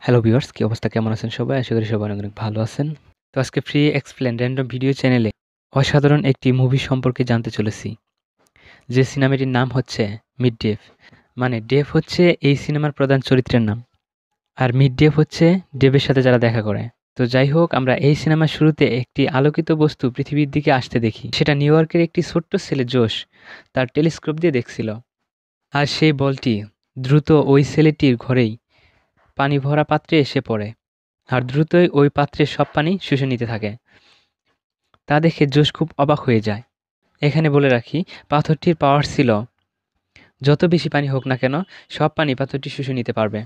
Hello viewers, কি অবস্থা? কেমন আছেন সবাই? আশা করি সবাই অনেক অনেক ভালো আছেন। তো আজকে ফ্রি এক্সপ্লেন র্যান্ডম ভিডিও চ্যানেলে অসাধারণ একটি মুভি সম্পর্কে জানতে চলেছি। যে সিনেমাটির নাম হচ্ছে মিড ডেভ। মানে ডেভ হচ্ছে এই সিনেমার প্রধান চরিত্রের নাম। আর মিড ডেভ হচ্ছে ডেভের সাথে যারা দেখা করে। তো যাই হোক, আমরা এই সিনেমার শুরুতে একটি আলোকিত বস্তু পৃথিবীর দিকে আসতে দেখি। সেটা নিউ ইয়র্কের একটি ছোট্ট ছেলে জোশ তার টেলিস্কোপ দিয়ে দেখছিল। আর সেই বলটি দ্রুত ওই ছেলেটির ঘরেই পানি ভরা পাত্রে এসে পড়ে। আর দ্রুতই ওই পাত্রের সব পানি শুষে নিতে থাকে। তা দেখে জোশ খুব অবাক হয়ে যায়। এখানে বলে রাখি, পাথরটির পাওয়ার ছিল যত বেশি পানি হোক না কেন সব পানি পাথরটি শুষে নিতে পারবে।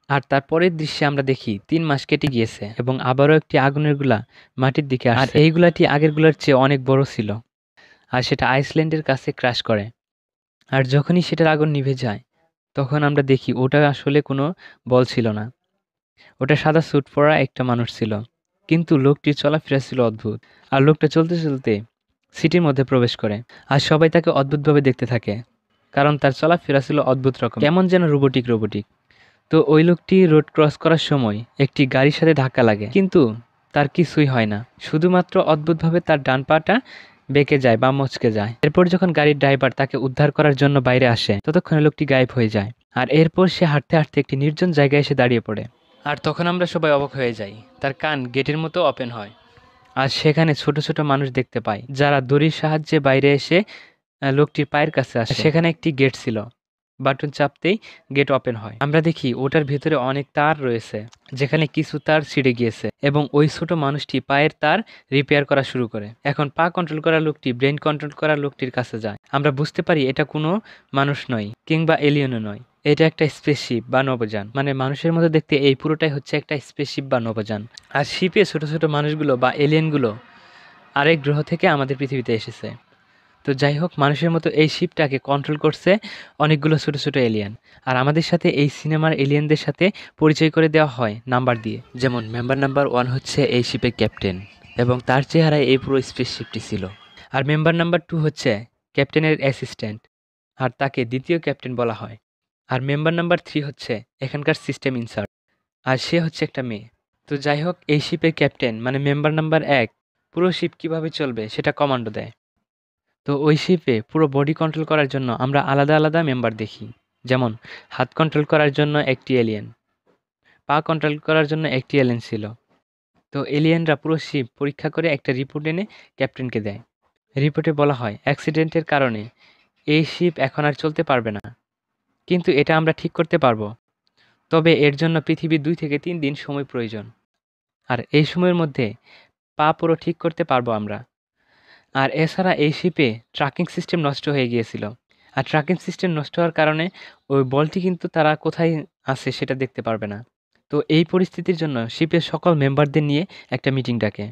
আর তার পরের দৃশ্যে আমরা দেখি ৩ মাস কেটে গিয়েছে এবং আবারও একটি আগুনের গুলা মাটির দিকে আসছে। আর এই গুলাটি আগের গুলার চেয়ে অনেক বড় ছিল। আর সেটা আইসল্যান্ডের কাছে ক্র্যাশ করে। আর যখনই সেটার আগুন নিভে যায় তখন আমরা দেখি ওটা আসলে কোনো বল ছিল না। ওটা সাদা স্যুট পরা একটা মানুষ ছিল। কিন্তু লোকটির চলাফেরা ছিল অদ্ভুত। আর লোকটা চলতে চলতে সিটির মধ্যে প্রবেশ করে। আর সবাই তাকে অদ্ভুতভাবে দেখতে থাকে, কারণ তার চলাফেরা ছিল অদ্ভুত রকম, কেমন যেন রোবোটিক রোবোটিক। তো ওই লোকটি রোড ক্রস করার সময় একটি গাড়ির সাথে ধাক্কা লাগে, কিন্তু তার কিছুই হয় না। শুধুমাত্র অদ্ভুতভাবে তার ডান পাটা বেঁকে যায় বা মচকে যায়। এরপর যখন গাড়ির ড্রাইভার তাকে উদ্ধার করার জন্য বাইরে আসে, ততক্ষণে লোকটি গায়েব হয়ে যায়। আর এরপর সে হাঁটতে হাঁটতে একটি নির্জন জায়গায় এসে দাঁড়িয়ে পড়ে। আর তখন আমরা সবাই অবাক হয়ে যাই। তার কান গেটের মতো ওপেন হয়। আর সেখানে ছোট ছোট মানুষ দেখতে পাই, যারা দড়ির সাহায্যে বাইরে এসে লোকটির পায়ের কাছে আসে। সেখানে একটি গেট ছিল, বাটন চাপতেই গেট ওপেন হয়। আমরা দেখি ওটার ভেতরে অনেক তার রয়েছে, যেখানে কিছু তার ছিঁড়ে গিয়েছে এবং ওই ছোট মানুষটি পায়ের তার রিপেয়ার করা শুরু করে। এখন পা কন্ট্রোল করা লোকটি ব্রেন কন্ট্রোল করা লোকটির কাছে যায়। আমরা বুঝতে পারি এটা কোনো মানুষ নয় কিংবা এলিয়েনও নয়, এটা একটা স্পেসশিপ বা নভোযান। মানে মানুষের মতো দেখতে এই পুরোটাই হচ্ছে একটা স্পেসশিপ বা নভোযান। আর শিপে ছোট ছোট মানুষগুলো বা এলিয়েনগুলো আরেক গ্রহ থেকে আমাদের পৃথিবীতে এসেছে। তো যাই হোক, মানুষের মতো এই শিপটাকে কন্ট্রোল করছে অনেকগুলো ছোট ছোট এলিয়েন। আর আমাদের সাথে এই সিনেমার এলিয়েনদের সাথে পরিচয় করে দেওয়া হয় নাম্বার দিয়ে। যেমন মেম্বার নাম্বার 1 হচ্ছে এই শিপের ক্যাপ্টেন, এবং তার চেহারায় এই পুরো স্পেসশিপটি ছিল। আর মেম্বার নাম্বার 2 হচ্ছে ক্যাপ্টেনের অ্যাসিস্ট্যান্ট, আর তাকে দ্বিতীয় ক্যাপ্টেন বলা হয়। আর মেম্বার নাম্বার 3 হচ্ছে এখানকার সিস্টেম ইনচার্জ, আর সে হচ্ছে একটা মেয়ে। তো যাই হোক, এই শিপের ক্যাপ্টেন মানে মেম্বার নাম্বার 1 পুরো শিপ কিভাবে চলবে সেটা কমান্ডো দেয়। তো ওই শিপে পুরো বডি কন্ট্রোল করার জন্য আমরা আলাদা আলাদা মেম্বার দেখি। যেমন হাত কন্ট্রোল করার জন্য একটি এলিয়েন, পা কন্ট্রোল করার জন্য একটি এলিয়েন ছিল। তো এলিয়েনরা পুরো শিপ পরীক্ষা করে একটা রিপোর্ট এনে ক্যাপ্টেনকে দেয়। রিপোর্টে বলা হয় অ্যাক্সিডেন্টের কারণে এই শিপ এখন আর চলতে পারবে না, কিন্তু এটা আমরা ঠিক করতে পারবো। তবে এর জন্য পৃথিবীর 2 থেকে 3 দিন সময় প্রয়োজন। আর এই সময়ের মধ্যে পা পুরো ঠিক করতে পারবো আমরা। আর এছাড়া এই শিপে ট্র্যাকিং সিস্টেম নষ্ট হয়ে গিয়েছিল। আর ট্র্যাকিং সিস্টেম নষ্ট হওয়ার কারণে ওই বলটি কিন্তু তারা কোথায় আছে সেটা দেখতে পারবে না। তো এই পরিস্থিতির জন্য শিপের সকল মেম্বারদের নিয়ে একটা মিটিং ডাকে।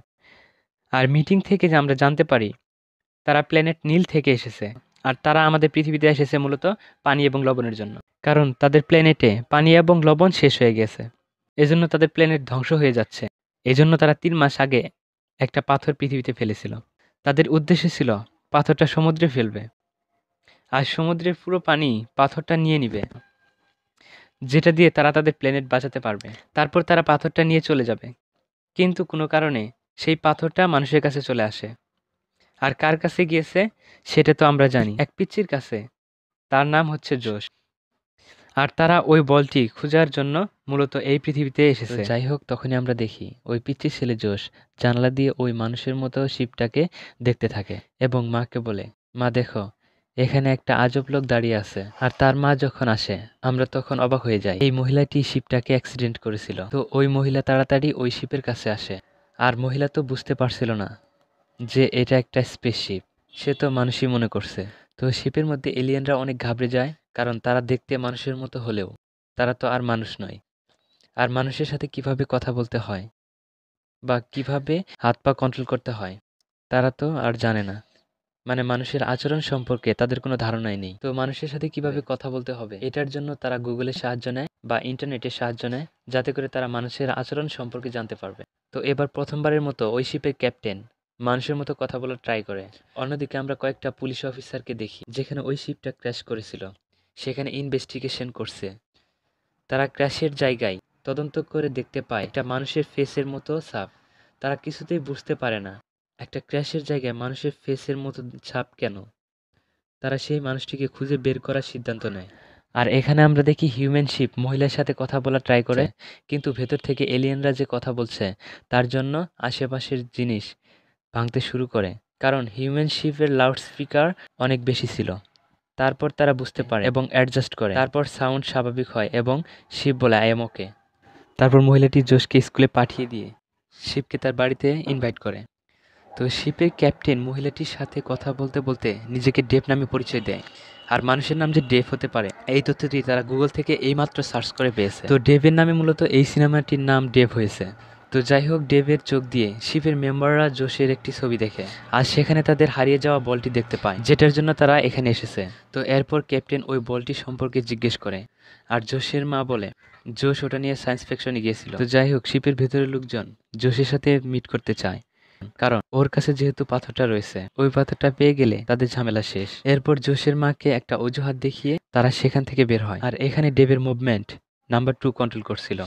আর মিটিং থেকে যে আমরা জানতে পারি তারা প্ল্যানেট নীল থেকে এসেছে। আর তারা আমাদের পৃথিবীতে এসেছে মূলত পানি এবং লবণের জন্য, কারণ তাদের প্ল্যানেটে পানি এবং লবণ শেষ হয়ে গেছে। এজন্য তাদের প্ল্যানেট ধ্বংস হয়ে যাচ্ছে। এজন্য তারা 3 মাস আগে একটা পাথর পৃথিবীতে ফেলেছিল। তাদের উদ্দেশ্য ছিল পাথরটা সমুদ্রে ফেলবে, আর সমুদ্রের পুরো পানি পাথরটা নিয়ে নিবে, যেটা দিয়ে তারা তাদের প্ল্যানেট বাঁচাতে পারবে। তারপর তারা পাথরটা নিয়ে চলে যাবে। কিন্তু কোনো কারণে সেই পাথরটা মানুষের কাছে চলে আসে। আর কার কাছে গিয়েছে সেটা তো আমরা জানি, এক পিচ্চির কাছে। তার নাম হচ্ছে জোশ। আর তারা ওই বলটি খোঁজার জন্য মূলত এই পৃথিবীতে এসেছে। যাই হোক, তখনই আমরা দেখি ওই পিচ্চি ছেলে জোশ জানলা দিয়ে ওই মানুষের মতো শিপটাকে দেখতে থাকে এবং মাকে বলে, মা দেখো, এখানে একটা আজব লোক দাঁড়িয়ে আছে। আর তার মা যখন আসে আমরা তখন অবাক হয়ে যাই, এই মহিলাটি শিপটাকে অ্যাক্সিডেন্ট করেছিল। তো ওই মহিলা তাড়াতাড়ি ওই শিপের কাছে আসে। আর মহিলা তো বুঝতে পারছিল না যে এটা একটা স্পেসশিপ, সে তো মানুষই মনে করছে। তো শিপের মধ্যে এলিয়েনরা অনেক ঘাবড়ে যায়, কারণ তারা দেখতে মানুষের মতো হলেও তারা তো আর মানুষ নয়। আর মানুষের সাথে কিভাবে কথা বলতে হয় বা কিভাবে হাত পা কন্ট্রোল করতে হয় তারা তো আর জানে না। মানে মানুষের আচরণ সম্পর্কে তাদের কোনো ধারণাই নেই। তো মানুষের সাথে কিভাবে কথা বলতে হবে এটার জন্য তারা গুগলের সাহায্য নেয় বা ইন্টারনেটের সাহায্য নেয়, যাতে করে তারা মানুষের আচরণ সম্পর্কে জানতে পারবে। তো এবার প্রথমবারের মতো ওই শিপের ক্যাপ্টেন মানুষের মতো কথা বলার ট্রাই করে। অন্যদিকে আমরা কয়েকটা পুলিশ অফিসারকে দেখি, যেখানে ওই শিপটা ক্র্যাশ করেছিল সেখানে ইনভেস্টিগেশন করছে। তারা ক্র্যাশের জায়গায় তদন্ত করে দেখতে পায় একটা মানুষের ফেসের মতো ছাপ। তারা কিছুতেই বুঝতে পারে না একটা ক্র্যাশের জায়গায় মানুষের ফেসের মতো ছাপ কেন। তারা সেই মানুষটিকে খুঁজে বের করার সিদ্ধান্ত নেয়। আর এখানে আমরা দেখি হিউম্যান শিপ মহিলার সাথে কথা বলা ট্রাই করে, কিন্তু ভেতর থেকে এলিয়েনরা যে কথা বলছে তার জন্য আশেপাশের জিনিস ভাঙতে শুরু করে, কারণ হিউম্যান শিপের লাউড স্পিকার অনেক বেশি ছিল। তারপর তারা বুঝতে পারে এবং অ্যাডজাস্ট করে। তারপর সাউন্ড স্বাভাবিক হয় এবং শিব বলে আই এম ওকে। তারপর মহিলাটি জোশকে স্কুলে পাঠিয়ে দিয়ে শিবকে তার বাড়িতে ইনভাইট করে। তো শিপের ক্যাপ্টেন মহিলাটির সাথে কথা বলতে বলতে নিজেকে ডেভ নামে পরিচয় দেয়। আর মানুষের নাম যে ডেভ হতে পারে এই তথ্যটি তারা গুগল থেকে এইমাত্র সার্চ করে পেয়েছে। তো ডেভের নামে মূলত এই সিনেমাটির নাম ডেভ হয়েছে। তো যাই হোক, ডেভের চোখ দিয়ে শিপের মেম্বাররা জোশের একটি ছবি দেখে আর সেখানে তাদের হারিয়ে যাওয়া বলটি দেখতে পায়, যেটার জন্য তারা এখানে এসেছে। তো এরপর ক্যাপ্টেন ওই বলটি সম্পর্কে জিজ্ঞেস করে আর জোশের মা বলে জোশ ওটা নিয়ে সায়েন্স ফিকশনে গিয়েছিল। তো যাই হোক, শিপের ভেতরের লোকজন জোশের সাথে মিট করতে চায়, কারণ ওর কাছে যেহেতু পাথরটা রয়েছে, ওই পাথরটা পেয়ে গেলে তাদের ঝামেলা শেষ। এরপর জোশের মাকে একটা অজুহাত দেখিয়ে তারা সেখান থেকে বের হয়। আর এখানে ডেভের মুভমেন্ট নাম্বার 2 কন্ট্রোল করছিল।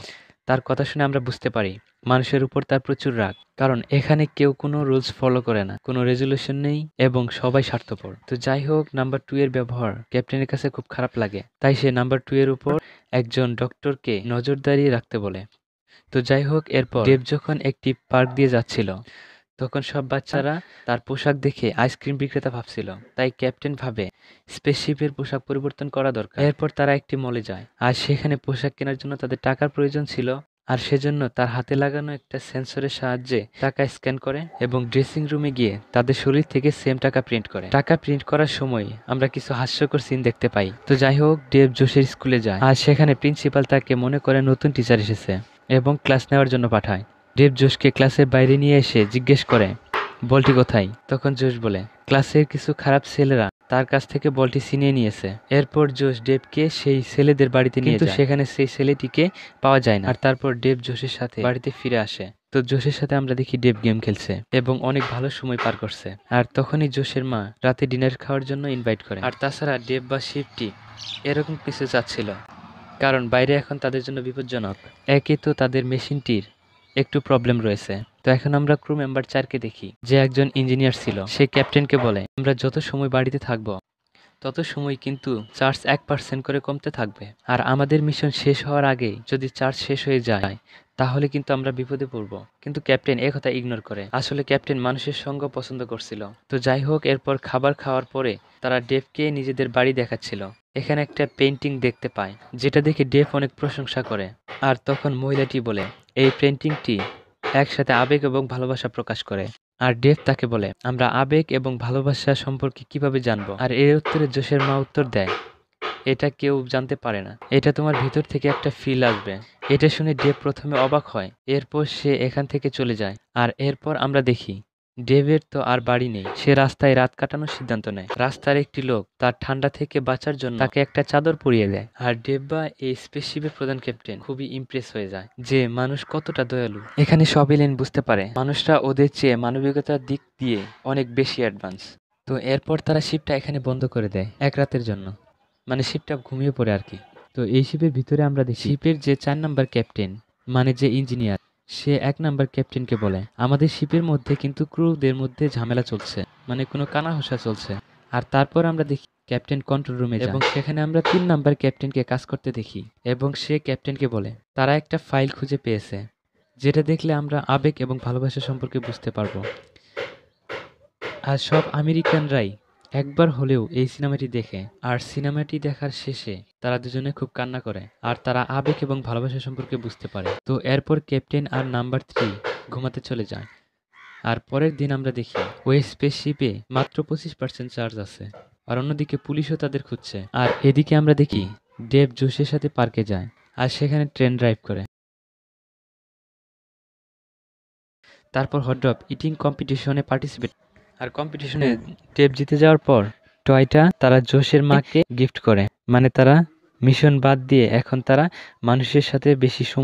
তার কথা শুনে আমরা বুঝতে পারি মানুষের উপর তার প্রচুর রাগ, কারণ এখানে কেউ কোনো রুলস ফলো করে না, কোনো রেজলিউশন নেই এবং সবাই স্বার্থপর। তো যাই হোক, নাম্বার 2 এর ব্যবহার ক্যাপ্টেনের কাছে খুব খারাপ লাগে, তাই সে নাম্বার 2 এর উপর একজন ডক্টরকে নজরদারি রাখতে বলে। তো যাই হোক, এরপর ডেভ যখন একটি পার্ক দিয়ে যাচ্ছিল তখন সব বাচ্চারা তার পোশাক দেখে আইসক্রিম বিক্রেতা ভাবছিল, তাই ক্যাপ্টেন ভাবে স্পেসশিপের পোশাক পরিবর্তন করা দরকার। এরপর তারা একটি মলে যায় আর সেখানে পোশাক কেনার জন্য তাদের টাকার প্রয়োজন ছিল, আর সেজন্য তার হাতে লাগানো একটা সেন্সরের সাহায্যে টাকা স্ক্যান করে এবং ড্রেসিং রুমে গিয়ে তাদের শরীর থেকে সেম টাকা প্রিন্ট করে। টাকা প্রিন্ট করার সময় আমরা কিছু হাস্যকর সিন দেখতে পাই। তো যাই হোক, ডেভ জোশের স্কুলে যায় আর সেখানে প্রিন্সিপাল তাকে মনে করে নতুন টিচার এসেছে এবং ক্লাস নেওয়ার জন্য পাঠায়। ডেভ জোশকে ক্লাসের বাইরে নিয়ে এসে জিজ্ঞেস করে বলটি কোথায়। তখন জোশ বলে ক্লাসের কিছু খারাপ ছেলেরা তার কাছ থেকে বলটি ছিনিয়ে নিয়েছে। এরপর জোশ ডেভকে সেই ছেলেদের বাড়িতে নিয়ে যায়, সেখানে সেই ছেলেটিকে পাওয়া যায় না। আর তারপর ডেভ জোশের সাথে বাড়িতে ফিরে আসে। তো জোশের সাথে আমরা দেখি ডেভ গেম খেলছে এবং অনেক ভালো সময় পার করছে। আর তখনই জোশের মা রাতে ডিনার খাওয়ার জন্য ইনভাইট করে। আর তাছাড়া ডেভ বা শিফটি এরকম কিছু চাচ্ছিল, কারণ বাইরে এখন তাদের জন্য বিপজ্জনক। একে তো তাদের মেশিনটির একটু প্রবলেম রয়েছে। তো এখন আমরা ক্রু মেম্বার 4কে দেখি, যে একজন ইঞ্জিনিয়ার ছিল। সে ক্যাপ্টেনকে বলে আমরা যত সময় বাড়িতে থাকবো তত সময় কিন্তু চার্জ 1% করে কমতে থাকবে, আর আমাদের মিশন শেষ হওয়ার আগে যদি চার্জ শেষ হয়ে যায় তাহলে কিন্তু আমরা বিপদে পড়ব। কিন্তু ক্যাপ্টেন এ কথা ইগনোর করে। আসলে ক্যাপ্টেন মানুষের সঙ্গ পছন্দ করছিল। তো যাই হোক, এরপর খাবার খাওয়ার পরে তারা ডেভকে নিজেদের বাড়ি দেখাচ্ছিল। এখানে একটা পেন্টিং দেখতে পায়, যেটা দেখে ডেভ অনেক প্রশংসা করে। আর তখন মহিলাটি বলে এই পেন্টিংটি একসাথে আবেগ এবং ভালোবাসা প্রকাশ করে। আর ডেভ তাকে বলে আমরা আবেগ এবং ভালোবাসা সম্পর্কে কিভাবে জানবো। আর এর উত্তরে জোশের মা উত্তর দেয় এটা কেউ জানতে পারে না, এটা তোমার ভিতর থেকে একটা ফিল আসবে। এটা শুনে ডেভ প্রথমে অবাক হয়, এরপর সে এখান থেকে চলে যায়। আর এরপর আমরা দেখি ডেভের তো আর বাড়ি নেই, সে রাস্তায় রাত কাটানোর সিদ্ধান্ত নেয়। রাস্তার একটি লোক তার ঠান্ডা থেকে বাঁচার জন্য তাকে একটা চাদর পরিয়ে দেয়। আর ডেভ বা এই স্পেসশিপের প্রধান ক্যাপ্টেন খুবই ইমপ্রেস হয়ে যায় যে মানুষ কতটা দয়ালু। এখানে সব এলিয়েন বুঝতে পারে মানুষরা ওদের চেয়ে মানবিকতার দিক দিয়ে অনেক বেশি অ্যাডভান্স। তো এরপর তারা শিপটা এখানে বন্ধ করে দেয় এক রাতের জন্য, মানে শিপটা ঘুমিয়ে পড়ে আর কি। তো এই শিপের ভিতরে আমরা দেখি শিপের যে 4 নাম্বার ক্যাপ্টেন, মানে যে ইঞ্জিনিয়ার, সে 1 নাম্বার ক্যাপ্টেনকে বলে আমাদের শিপের মধ্যে কিন্তু ক্রুদের মধ্যে ঝামেলা চলছে, মানে কোনো কানাঘুষা চলছে। আর তারপর আমরা দেখি ক্যাপ্টেন কন্ট্রোল রুমে যায় এবং সেখানে আমরা 3 নাম্বার ক্যাপ্টেনকে কাজ করতে দেখি এবং সে ক্যাপ্টেনকে বলে তারা একটা ফাইল খুঁজে পেয়েছে, যেটা দেখলে আমরা আবেগ এবং ভালোবাসা সম্পর্কে বুঝতে পারবো। আর সব আমেরিকানরাই একবার হলেও এই সিনেমাটি দেখে, আর সিনেমাটি দেখার শেষে তারা দুজনে খুব কান্না করে আর তারা আবেগ এবং ভালোবাসা সম্পর্কে বুঝতে পারে। তো এরপর ক্যাপ্টেন আর নাম্বার 3 ঘুমাতে চলে যায়। আর পরের দিন আমরা দেখি ওই স্পেসশিপে মাত্র 25% চার্জ আছে, আর অন্যদিকে পুলিশও তাদের খুঁজছে। আর এদিকে আমরা দেখি ডেভ জোশের সাথে পার্কে যায় আর সেখানে ট্রেন ড্রাইভ করে। তারপর হটডগ ইটিং কম্পিটিশনে পার্টিসিপেট, আর কম্পিটিশনে ডেভ জিতে যাওয়ার পর টয়টা তারা জোশের মাকে গিফট করে। মানে তারা মিশন বাদ দিয়ে এখন তারা মানুষের সাথে বেশি সময়